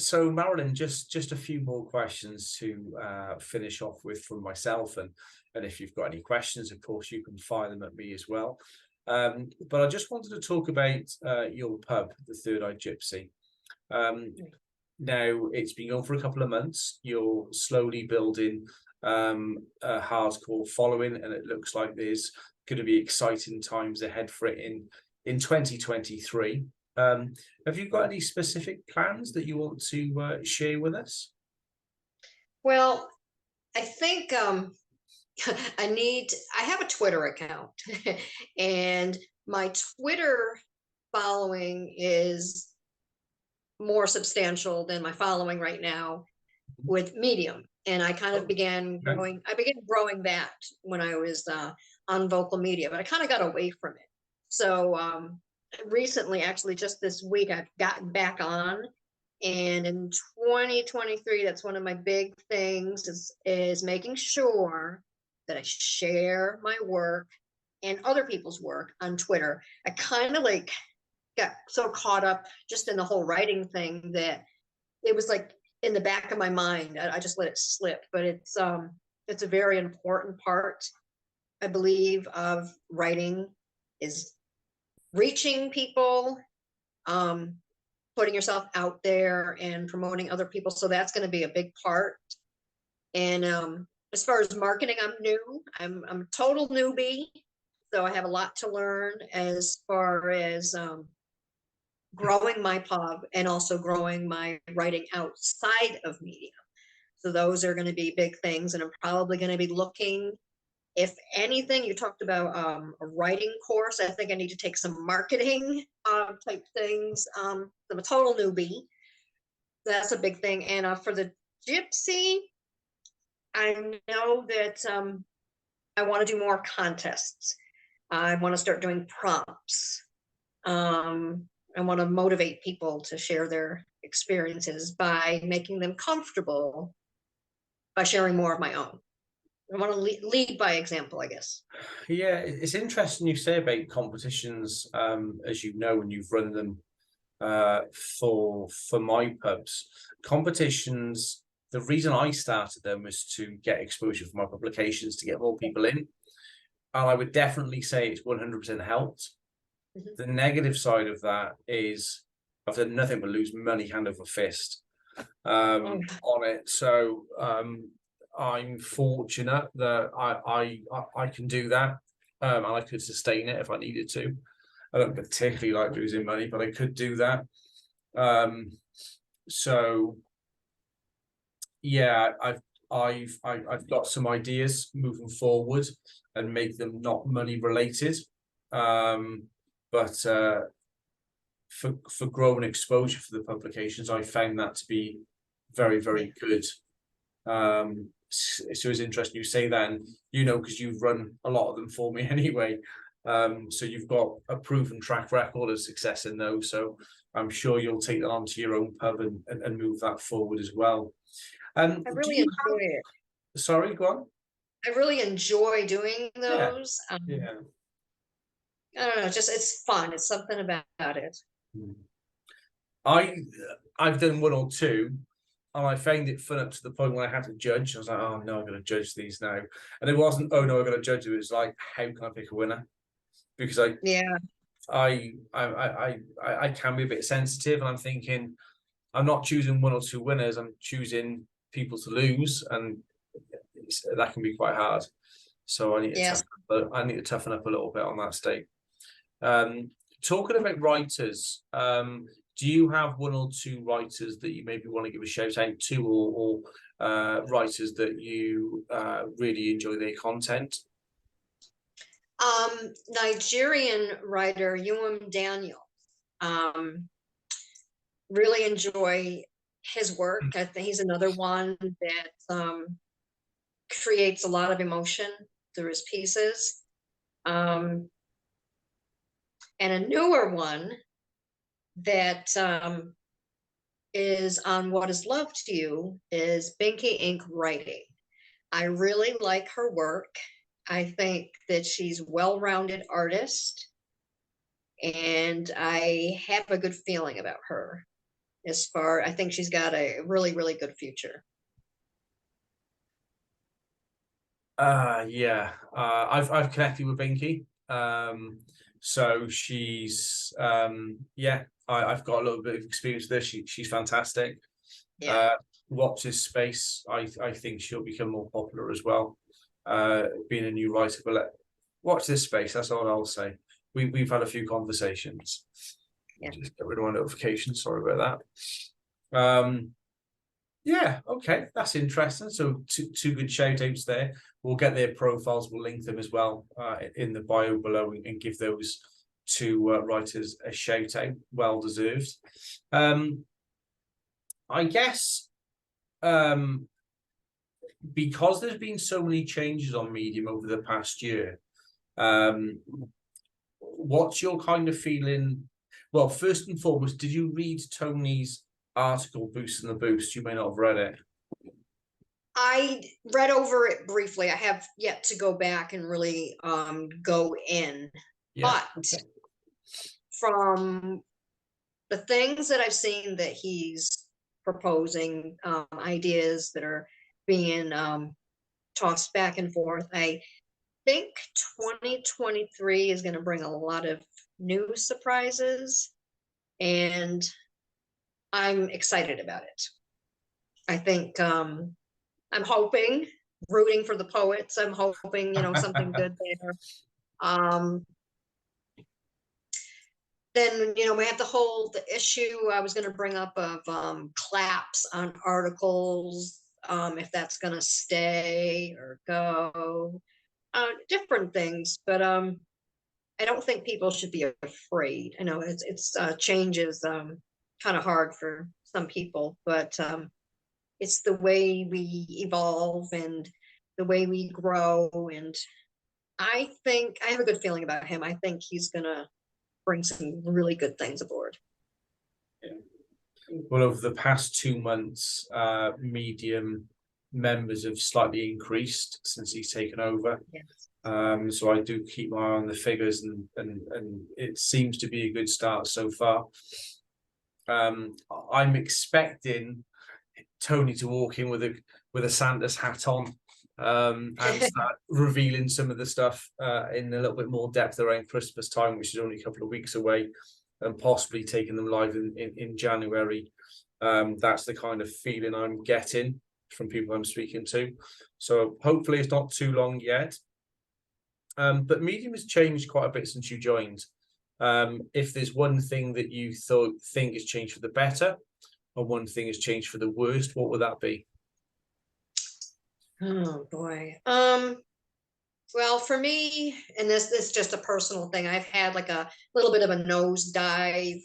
So Marilyn, just a few more questions to finish off with from myself, and if you've got any questions, of course, you can fire them at me as well. But I just wanted to talk about your pub, the Third Eye Gypsy. Um, Now it's been going for a couple of months. You're slowly building a hardcore following, and it looks like there's going to be exciting times ahead for it in 2023. Have you got any specific plans that you want to share with us? Well, I think I have a Twitter account and my Twitter following is more substantial than my following right now with Medium. And I kind of Oh, okay. I began growing that when I was on Vocal Media, but I kind of got away from it. So recently, actually just this week, I've gotten back on. And in 2023, that's one of my big things is making sure that I share my work and other people's work on Twitter. I kind of like got so caught up just in the whole writing thing that it was like in the back of my mind. I just let it slip. But it's a very important part, I believe, of writing is reaching people, um, putting yourself out there and promoting other people. So that's going to be a big part. And as far as marketing, I'm new. I'm a total newbie, so I have a lot to learn as far as growing my pub and also growing my writing outside of media. So those are going to be big things, and I'm probably going to be looking. If anything, you talked about a writing course. I think I need to take some marketing type things. I'm a total newbie. That's a big thing. And for the Gypsy, I know that I want to do more contests. I want to start doing prompts. I want to motivate people to share their experiences by making them comfortable by sharing more of my own. I want to lead by example, I guess. Yeah, it's interesting you say about competitions, as you know, and you've run them uh, for my pubs. Competitions, the reason I started them was to get exposure for my publications, to get more people in. And I would definitely say it's 100% helped. Mhm. The negative side of that is I've done nothing but lose money hand over fist Oh, on it. So I'm fortunate that I can do that, and I could sustain it if I needed to. I don't particularly like losing money, but I could do that. Um, so yeah, I've got some ideas moving forward and make them not money related. But for growing exposure for the publications, I found that to be very, yeah. very good. So it's interesting you say that, and you know, because you've run a lot of them for me anyway. So you've got a proven track record of success in those. So I'm sure you'll take that onto your own pub and move that forward as well. I Do really you enjoy it. have, sorry, go on. I really enjoy doing Yeah, those. yeah. I don't know, just it's fun. It's something about it. Hmm. I I've done one or two, and I found it fun up to the point when I had to judge. I was like, oh no, I'm going to judge these now, and it wasn't, oh no, I'm going to judge it. It was like, how can I pick a winner? Because Yeah. I can be a bit sensitive, and I'm thinking I'm not choosing one or two winners. I'm choosing people to lose, and that can be quite hard. So Yes. I need to toughen up a little bit on that state. Um, Talking about writers, do you have one or two writers that you maybe want to give a shout out to, or writers that you really enjoy their content? Nigerian writer Daniel. Um, really enjoy his work. I think he's another one that creates a lot of emotion through his pieces. Um, and a newer one that is on What Is Love to You is Binky Ink Writing. I really like her work. I think that she's well-rounded artist, and I have a good feeling about her. I think she's got a really, really good future. Yeah. I've connected with Binky. So she's yeah, I've got a little bit of experience with her. She's fantastic. Yeah. Watch this space. I think she'll become more popular as well. Being a new writer, but watch this space. That's all I'll say. We've had a few conversations. Yeah. Just get rid of my notifications. Sorry about that. Yeah, okay, that's interesting. So two good shout outs there. We'll get their profiles, we'll link them as well in the bio below and give those two writers a shout out. Well deserved. I guess because there's been so many changes on Medium over the past year, what's your kind of feeling? Well, first and foremost, did you read Tony's article, Boosting the Boost? You may not have read it. I read over it briefly. I have yet to go back and really go in. Yeah. But from the things that I've seen that he's proposing, ideas that are being tossed back and forth, I think 2023 is going to bring a lot of new surprises, and I'm excited about it. I think I'm hoping, rooting for the poets. I'm hoping, something good there. Then, we have the issue I was going to bring up of claps on articles, if that's going to stay or go, different things. But I don't think people should be afraid. I know it's change is kind of hard for some people, but it's the way we evolve and the way we grow. And I think I have a good feeling about him. I think he's gonna bring some really good things aboard. Well, over the past 2 months, Medium members have slightly increased since he's taken over. Yes. So I do keep my eye on the figures, and it seems to be a good start so far. I'm expecting Tony to walk in with a Santa's hat on, and start revealing some of the stuff in a little bit more depth around Christmas time, which is only a couple of weeks away, and possibly taking them live in January. That's the kind of feeling I'm getting from people I'm speaking to. So hopefully it's not too long yet. But Medium has changed quite a bit since you joined. If there's one thing that you think has changed for the better, or one thing has changed for the worst, what would that be? Oh boy. Well, for me, and this is just a personal thing, I've had like a little bit of a nosedive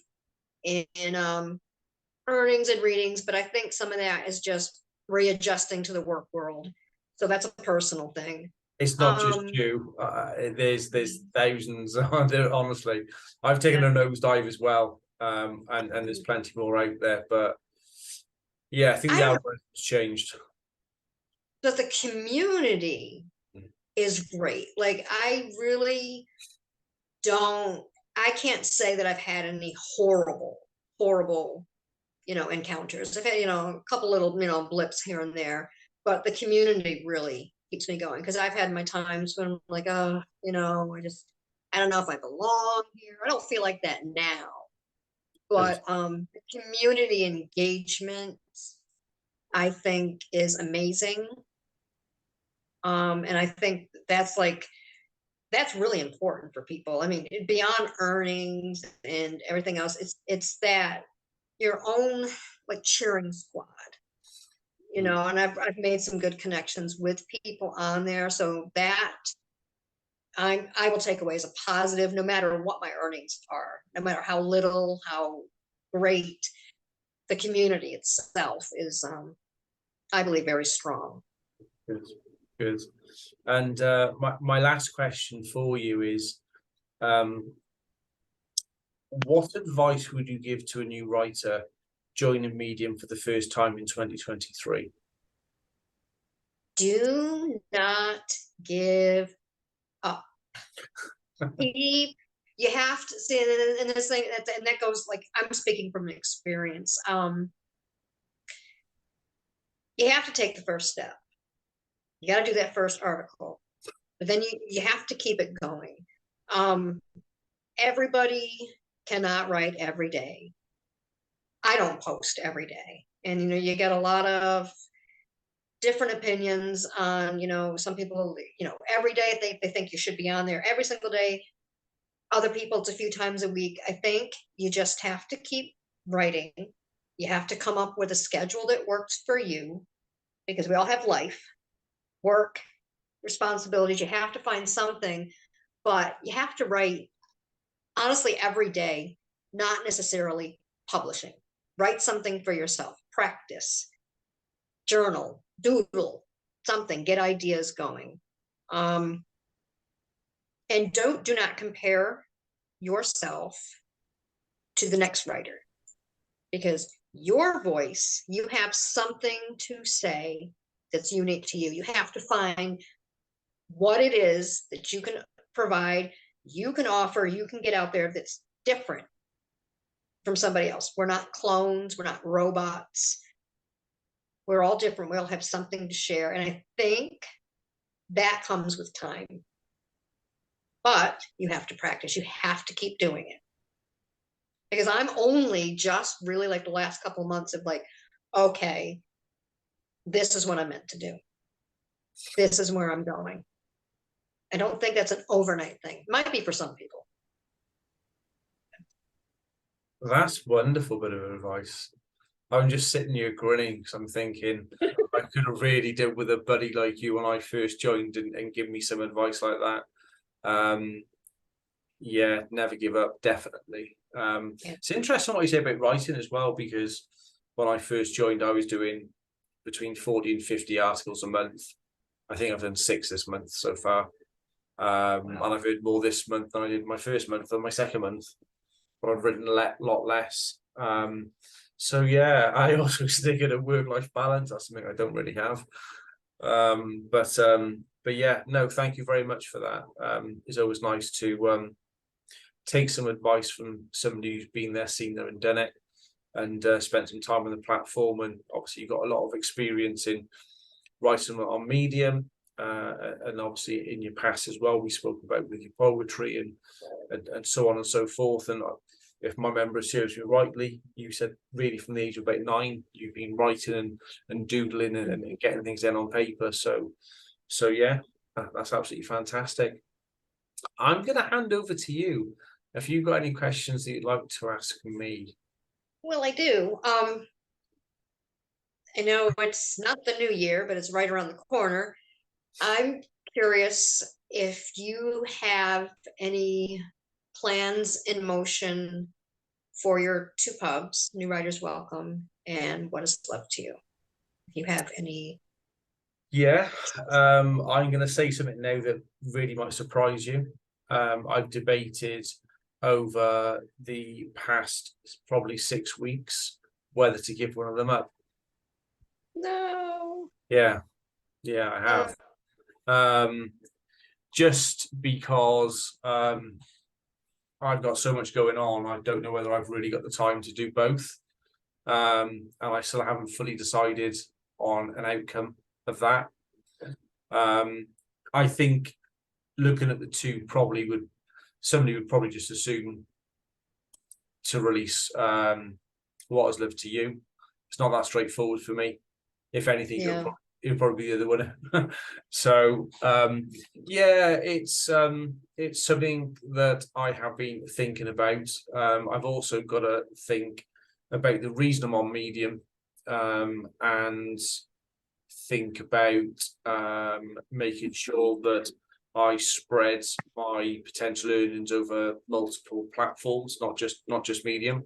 in earnings and readings, but I think some of that is just readjusting to the work world. So that's a personal thing. It's not just you. There's thousands. Honestly, I've taken a nosedive as well, and there's plenty more out there. But yeah, I think the algorithm's changed. But the community is great. Like I really I can't say that I've had any horrible encounters. I've had a couple little blips here and there, but the community really keeps me going, because I've had my times when I'm like, oh, I don't know if I belong here. I don't feel like that now. But community engagement, I think, is amazing. And I think that's really important for people. I mean, beyond earnings and everything else, it's that your own like cheering squad, and I've made some good connections with people on there, so that I will take away as a positive, no matter what my earnings are, no matter how little, how great. The community itself is, I believe, very strong. Good. And my last question for you is, what advice would you give to a new writer joining Medium for the first time in 2023? Do not give up. Keep you have to see, and this thing, and that goes, like, I'm speaking from experience. You have to take the first step. You got to do that first article, but then you have to keep it going. Everybody cannot write every day. I don't post every day, and you get a lot of different opinions on, some people, every day they think you should be on there every single day. Other people, it's a few times a week. I think you just have to keep writing. You have to come up with a schedule that works for you, because we all have life, work, responsibilities. You have to find something, but you have to write, honestly, every day, not necessarily publishing. Write something for yourself, practice, journal, doodle, something, get ideas going. And do not compare yourself to the next writer, because your voice, you have something to say that's unique to you. You have to find what it is that you can provide, you can offer, you can get out there that's different from somebody else. We're not clones, we're not robots. We're all different. We all have something to share. And I think that comes with time. But you have to practice. You have to keep doing it. Because I'm only just really, like, the last couple of months of, like, okay, this is what I'm meant to do. This is where I'm going. I don't think that's an overnight thing. It might be for some people. That's wonderful bit of advice. I'm just sitting here grinning because I'm thinking I could have really did with a buddy like you when I first joined and give me some advice like that. Yeah, never give up, definitely. It's interesting what you say about writing as well, because when I first joined, I was doing between 40 and 50 articles a month. I think I've done 6 this month so far. And I've heard more this month than I did my first month than my second month, but I've written a lot less. So yeah, I also stick at a work-life balance. That's something I don't really have. But yeah, no, thank you very much for that. It's always nice to take some advice from somebody who's been there, seen there, and done it, and spent some time on the platform. And obviously, you've got a lot of experience in writing on Medium, and obviously in your past as well. We spoke about with your poetry and so on and so forth. And if my memory serves me rightly, you said really from the age of about 9, you've been writing and doodling and getting things in on paper. So yeah, that's absolutely fantastic. I'm going to hand over to you. If you've got any questions that you'd like to ask me. Well, I do. I know it's not the new year, but it's right around the corner. I'm curious if you have any plans in motion for your 2 pubs, New Writers Welcome and What Is Love to You. If you have any. Yeah, I'm going to say something now that really might surprise you. I've debated over the past probably 6 weeks whether to give one of them up. No. Yeah, I have. Just because I've got so much going on, I don't know whether I've really got the time to do both. And I still haven't fully decided on an outcome of that. I think looking at the 2 probably somebody would probably just assume to release What Has Lived to You. It's not that straightforward for me. If anything, it'll probably be the other one. So yeah, it's something that I have been thinking about. I've also got to think about the reason I'm on Medium, and think about making sure that I spread my potential earnings over multiple platforms, not just Medium.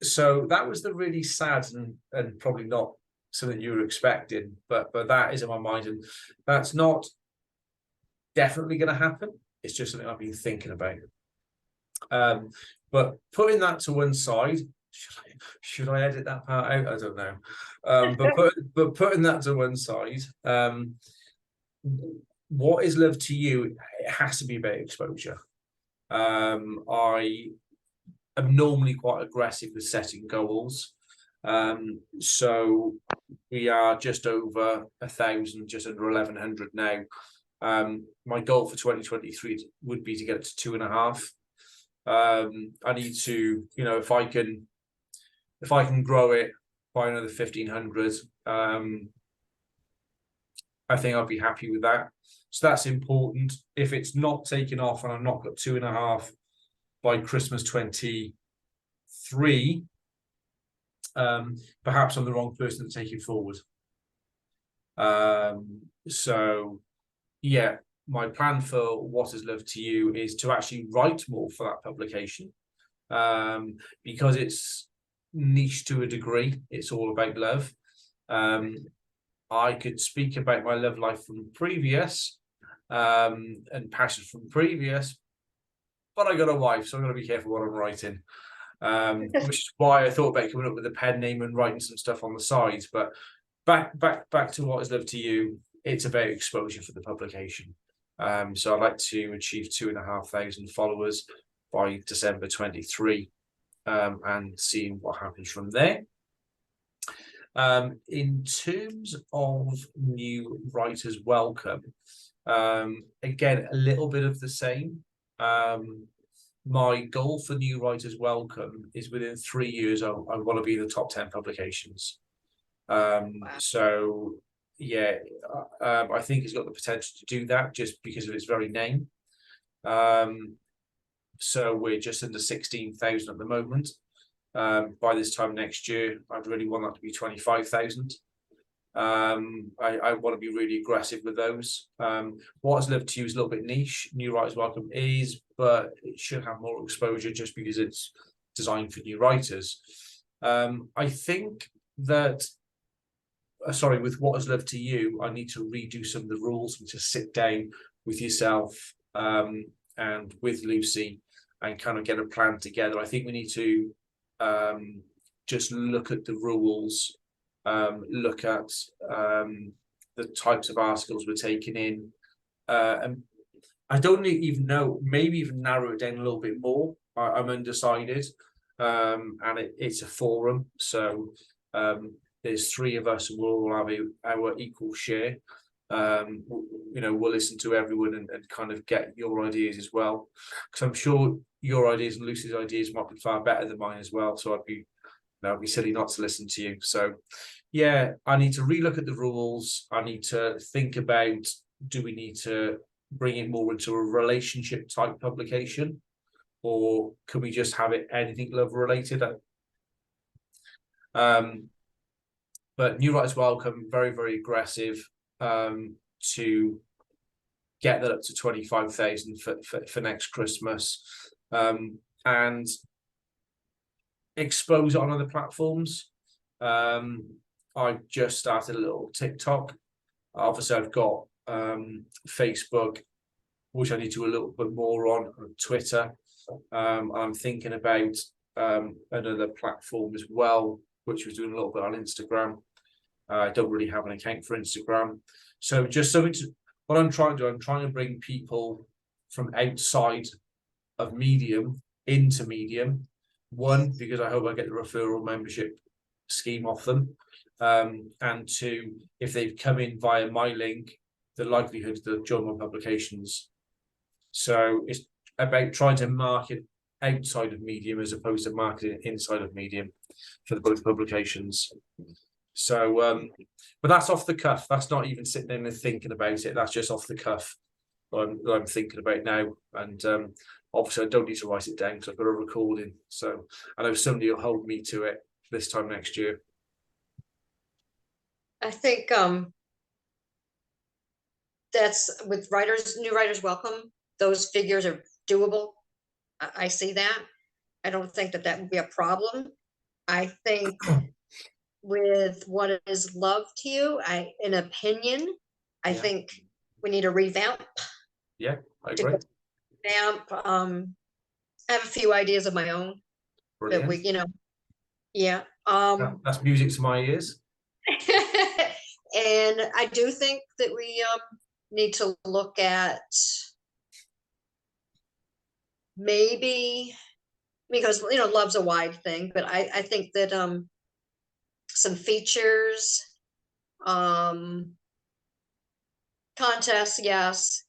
So that was the really sad and probably not something you were expecting, but that is in my mind, and that's not definitely going to happen. It's just something I've been thinking about. But putting that to one side, should I edit that part out? I don't know. But putting that to one side, What Is Love to You? It has to be about exposure. I am normally quite aggressive with setting goals. So we are just over 1,000, just under 1,100 now. My goal for 2023 would be to get it to 2.5. I need to, you know, if I can grow it by another 1,500, I think I'll be happy with that. So that's important. If it's not taken off and I've not got 2.5 by Christmas 23, perhaps I'm the wrong person to take it forward. So yeah, my plan for What Is Love to You is to actually write more for that publication, because it's niche to a degree. It's all about love. I could speak about my love life from previous, and passion from previous, but I got a wife, so I'm going to be careful what I'm writing. Which is why I thought about coming up with a pen name and writing some stuff on the sides. But back to What Is Love to You. It's about exposure for the publication. So I'd like to achieve 2,500 followers by December 23, and seeing what happens from there. In terms of new writers welcome, again, a little bit of the same. My goal for new writers welcome is within 3 years, I want to be in the top 10 publications. So yeah, I think it's got the potential to do that just because of its very name. So we're just under 16,000 at the moment. By this time next year, I'd really want that to be 25,000. I want to be really aggressive with those. What Has Love to You is a little bit niche. New Writers Welcome is, but it should have more exposure just because it's designed for new writers. I think that, sorry, with What Has Love to You, I need to redo some of the rules and just sit down with yourself, and with Lucy and kind of get a plan together. I think we need to just look at the rules, look at the types of articles we're taking in, and I don't even know, maybe even narrow it down a little bit more. I'm undecided, and it's a forum, so there's 3 of us and we'll all have our equal share. You know, we'll listen to everyone and kind of get your ideas as well, because I'm sure your ideas and Lucy's ideas might be far better than mine as well. So I'd be silly not to listen to you. So yeah, I need to relook at the rules. I need to think about, do we need to bring it more into a relationship type publication, or can we just have it anything love related? But New Writers Welcome, very, very aggressive, to get that up to 25,000 for next Christmas, and expose it on other platforms. I just started a little TikTok. Obviously, I've got Facebook, which I need to do a little bit more on Twitter. I'm thinking about another platform as well, which was doing a little bit on Instagram. I don't really have an account for Instagram. So just something to, what I'm trying to do, I'm trying to bring people from outside of Medium into Medium. 1, because I hope I get the referral membership scheme off them. And 2, if they've come in via my link, the likelihood they'll join my publications. So it's about trying to market outside of Medium as opposed to marketing inside of Medium for both publications. So, but that's off the cuff. That's not even sitting in and thinking about it. That's just off the cuff that I'm thinking about now. And obviously, I don't need to write it down because I've got a recording. So I know somebody will hold me to it this time next year. I think that's with New Writers Welcome, those figures are doable. I see that. I don't think that would be a problem. I think with What Is Love to You, in opinion, I think we need a revamp. Yeah, I agree. Revamp. I have a few ideas of my own. Brilliant. That we, yeah. That's music to my ears. And I do think that we need to look at maybe because love's a wide thing, but I think that some features, um, contests, yes.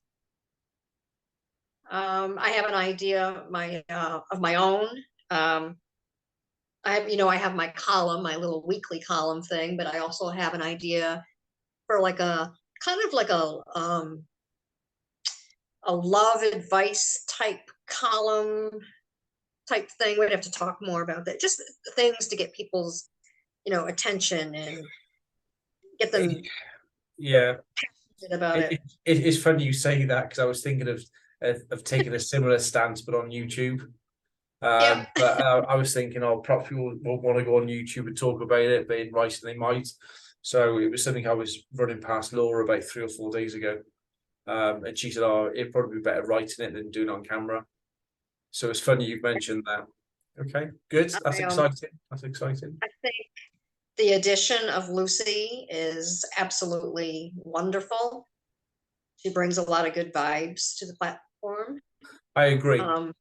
I have an idea of my own. Um, I have my column, my little weekly column thing, but I also have an idea for like a kind of like a love advice type column type thing. We'd have to talk more about that. Just things to get people's, attention and get them Yeah, about it. it's funny you say that, because I was thinking of taking a similar stance, but on YouTube. Yeah. But I was thinking, oh, perhaps people won't want to go on YouTube and talk about it, but in writing they might. So it was something I was running past Laura about 3 or 4 days ago. And she said, oh, it'd probably be better writing it than doing it on camera. So it's funny you've mentioned that. Okay, good. That's exciting. That's exciting. I think the addition of Lucy is absolutely wonderful. She brings a lot of good vibes to the platform. I agree. Um,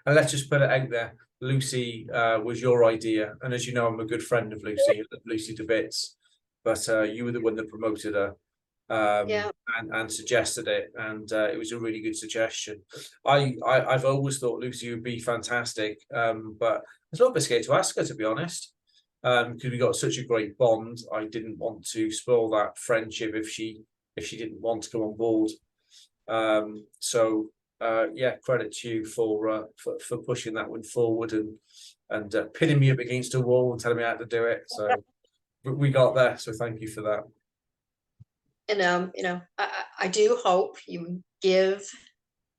And let's just put it out there. Lucy was your idea. And as you know, I'm a good friend of Lucy. I love Lucy to bits. But you were the one that promoted her yeah. and suggested it. And it was a really good suggestion. I've always thought Lucy would be fantastic. But it's a little bit scared to ask her, to be honest. Because we got such a great bond. I didn't want to spoil that friendship if she didn't want to come on board. So yeah, credit to you for pushing that one forward and pinning me up against a wall and telling me how to do it. So we got there. So thank you for that. And I do hope you give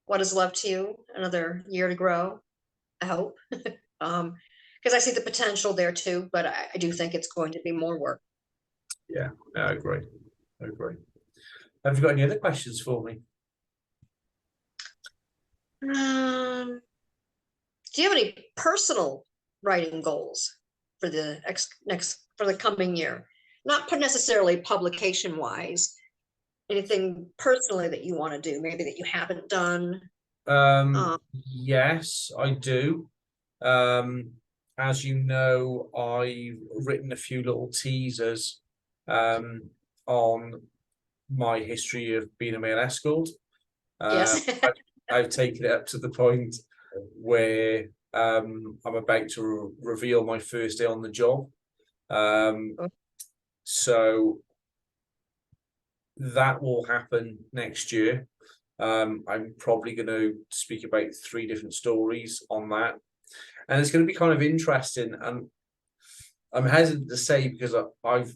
What Is Love to You another year to grow. I hope. Because I see the potential there too, but I do think it's going to be more work. Yeah, I agree. I agree. Have you got any other questions for me? Do you have any personal writing goals for the for the coming year? Not necessarily publication wise. Anything personally that you want to do, maybe that you haven't done? Yes, I do. As you know, I've written a few little teasers on my history of being a male escort. Yes. I've taken it up to the point where I'm about to reveal my first day on the job. So that will happen next year. I'm probably going to speak about 3 different stories on that, and it's going to be kind of interesting. And I'm hesitant to say because I've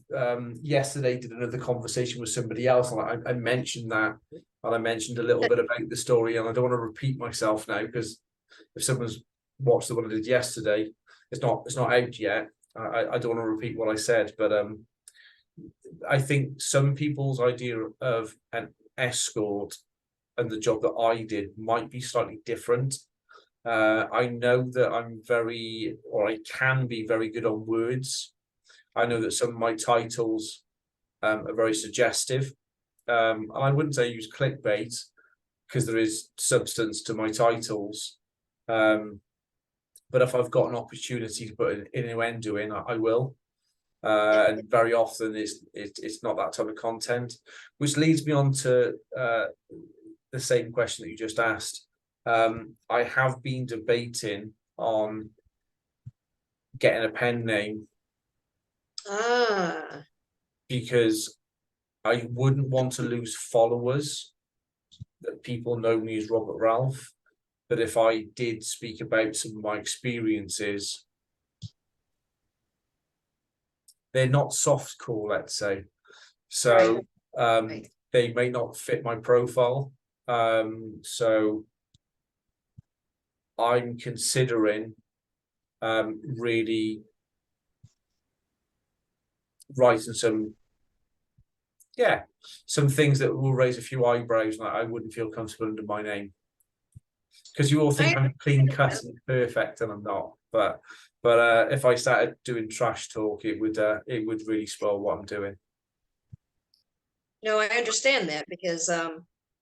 yesterday did another conversation with somebody else, and I mentioned that, and I mentioned a little bit about the story, and I don't want to repeat myself now because if someone's watched the one I did yesterday, it's not out yet. I don't want to repeat what I said, but I think some people's idea of an escort and the job that I did might be slightly different. I know that I can be very good on words. I know that some of my titles are very suggestive. And I wouldn't say use clickbait because there is substance to my titles. But if I've got an opportunity to put an innuendo in, I will. And very often it's not that type of content, which leads me on to the same question that you just asked. I have been debating on getting a pen name because I wouldn't want to lose followers, that people know me as Robert Ralph. But if I did speak about some of my experiences, they're not softcore, let's say. So they may not fit my profile. So I'm considering really writing some things that will raise a few eyebrows, and I wouldn't feel comfortable under my name. Because you all think I'm clean cut and perfect, and I'm not. But if I started doing trash talk, it would really spoil what I'm doing. No, I understand that because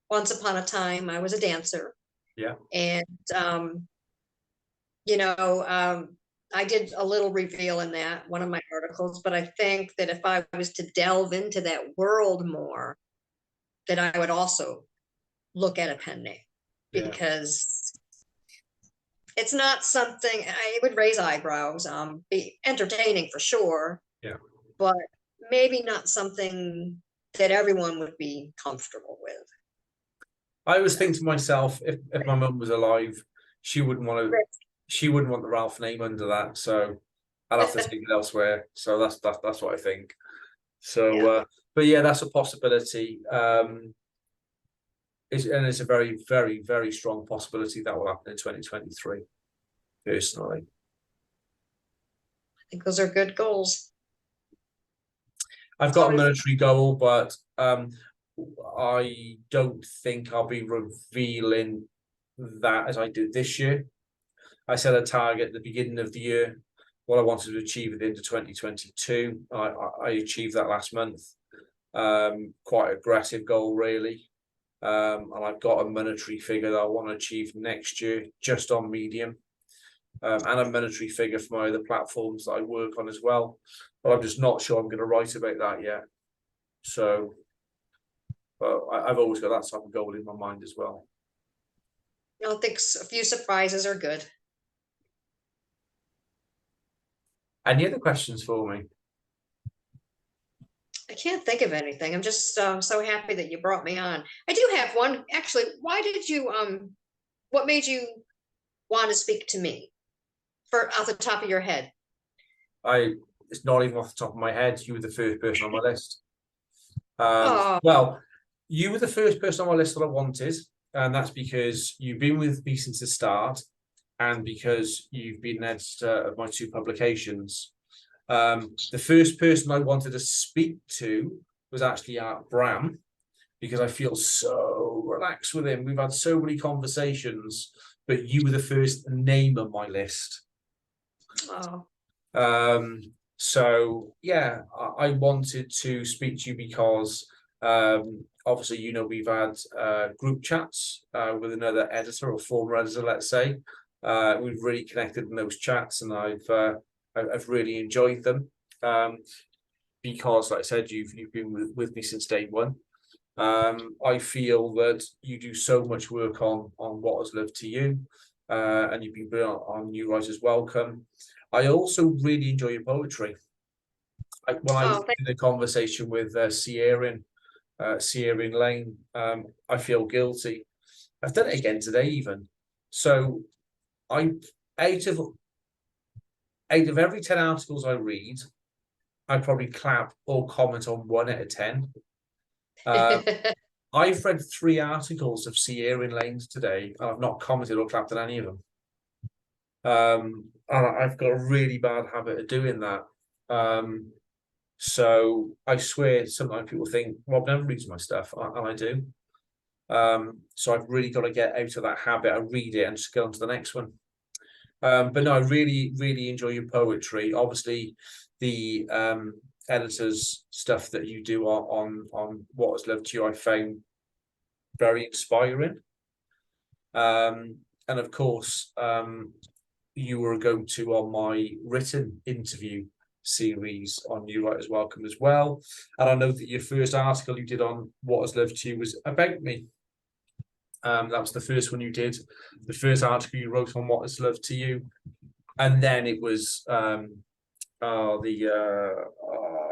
once upon a time I was a dancer. Yeah. And you know, I did a little reveal in that one of my articles, but I think that if I was to delve into that world more, that I would also look at a pen name, Yeah, because it's not something it would raise eyebrows, be entertaining for sure, yeah. but maybe not something that everyone would be comfortable with. I always So, think to myself, if my mum was alive, she wouldn't want to. She wouldn't want the Ralph name under that, so I'll have to take it elsewhere. So that's what I think. So, yeah, but yeah, that's a possibility. It's a very, very, very strong possibility that will happen in 2023. Personally, I think those are good goals. I've So got a military goal, but I don't think I'll be revealing that as I did this year. I set a target at the beginning of the year, what I wanted to achieve at the end of 2022. I achieved that last month. Quite aggressive goal, really. And I've got a monetary figure that I want to achieve next year, just on Medium, and a monetary figure for my other platforms that I work on as well. But I'm just not sure I'm going to write about that yet. So, but I've always got that type of goal in my mind as well. I don't think a few surprises are good. Any other questions for me? I can't think of anything. I'm just so happy that you brought me on. I do have one. Actually, why did you what made you want to speak to me, for off the top of your head? It's not even off the top of my head. You were the first person on my list. Oh, Well, you were the first person on my list that I wanted, and that's because you've been with me since the start, and because you've been an editor of my 2 publications. The first person I wanted to speak to was actually Art Bram, because I feel so relaxed with him. We've had so many conversations, but you were the first name on my list. oh, So yeah, I wanted to speak to you because obviously, you know, we've had group chats with another editor or former editor, let's say. We've really connected in those chats, and I've really enjoyed them. Because, like I said, you've been with me since day one. I feel that you do so much work on What Has Lived to You, and you've been on New Writers Welcome. I also really enjoy your poetry. When I oh, did a conversation with Sierra Lane, I feel guilty. I've done it again today, even. So I out of every 10 articles I read, I probably clap or comment on 1 out of 10. I've read 3 articles of Sierra Lane's today, and I've not commented or clapped on any of them. And I've got a really bad habit of doing that. So I swear sometimes people think, Rob never reads my stuff, and I do. So I've really got to get out of that habit. I read it and just go on to the next one. But no, I really, really enjoy your poetry. Obviously, the editors stuff that you do on What Has Lived to You, I found very inspiring. And of course, you were a go-to on my written interview series on New Writers Welcome as well. And I know that your first article you did on What Has Lived to You was about me. That was the first one you did. The first article you wrote on What Has Lived to You. And then it was I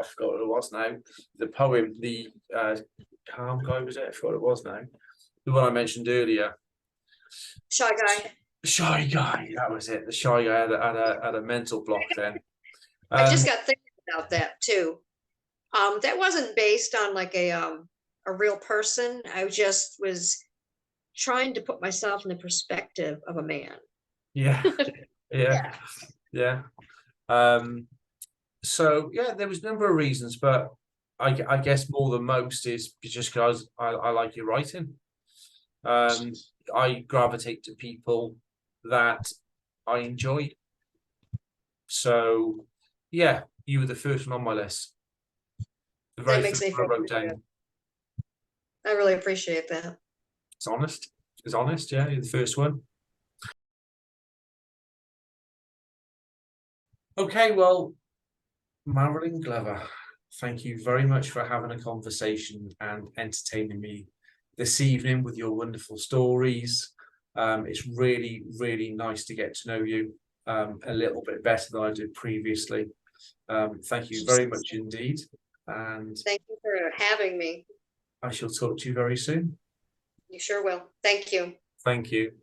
forgot what it was now. The poem, the calm guy, was it? I forgot what it was now. The one I mentioned earlier. Shy Guy. Shy Guy, that was it. The Shy Guy had a mental block then. I just got thinking about that too. That wasn't based on like a real person. I just was trying to put myself in the perspective of a man. Yeah, yeah, Yeah. yeah. So yeah, there was a number of reasons, but I guess more than most is just because I like your writing. I gravitate to people that I enjoy. So yeah, you were the first one on my list. The very That makes first me one feel I wrote pretty down. good. I really appreciate that. It's honest. It's honest, yeah, you're the first one. Okay, well, Marilyn Glover, thank you very much for having a conversation and entertaining me this evening with your wonderful stories. It's really, really nice to get to know you a little bit better than I did previously. Thank you very much indeed. And Thank you for having me. I shall talk to you very soon. You sure will. Thank you. Thank you.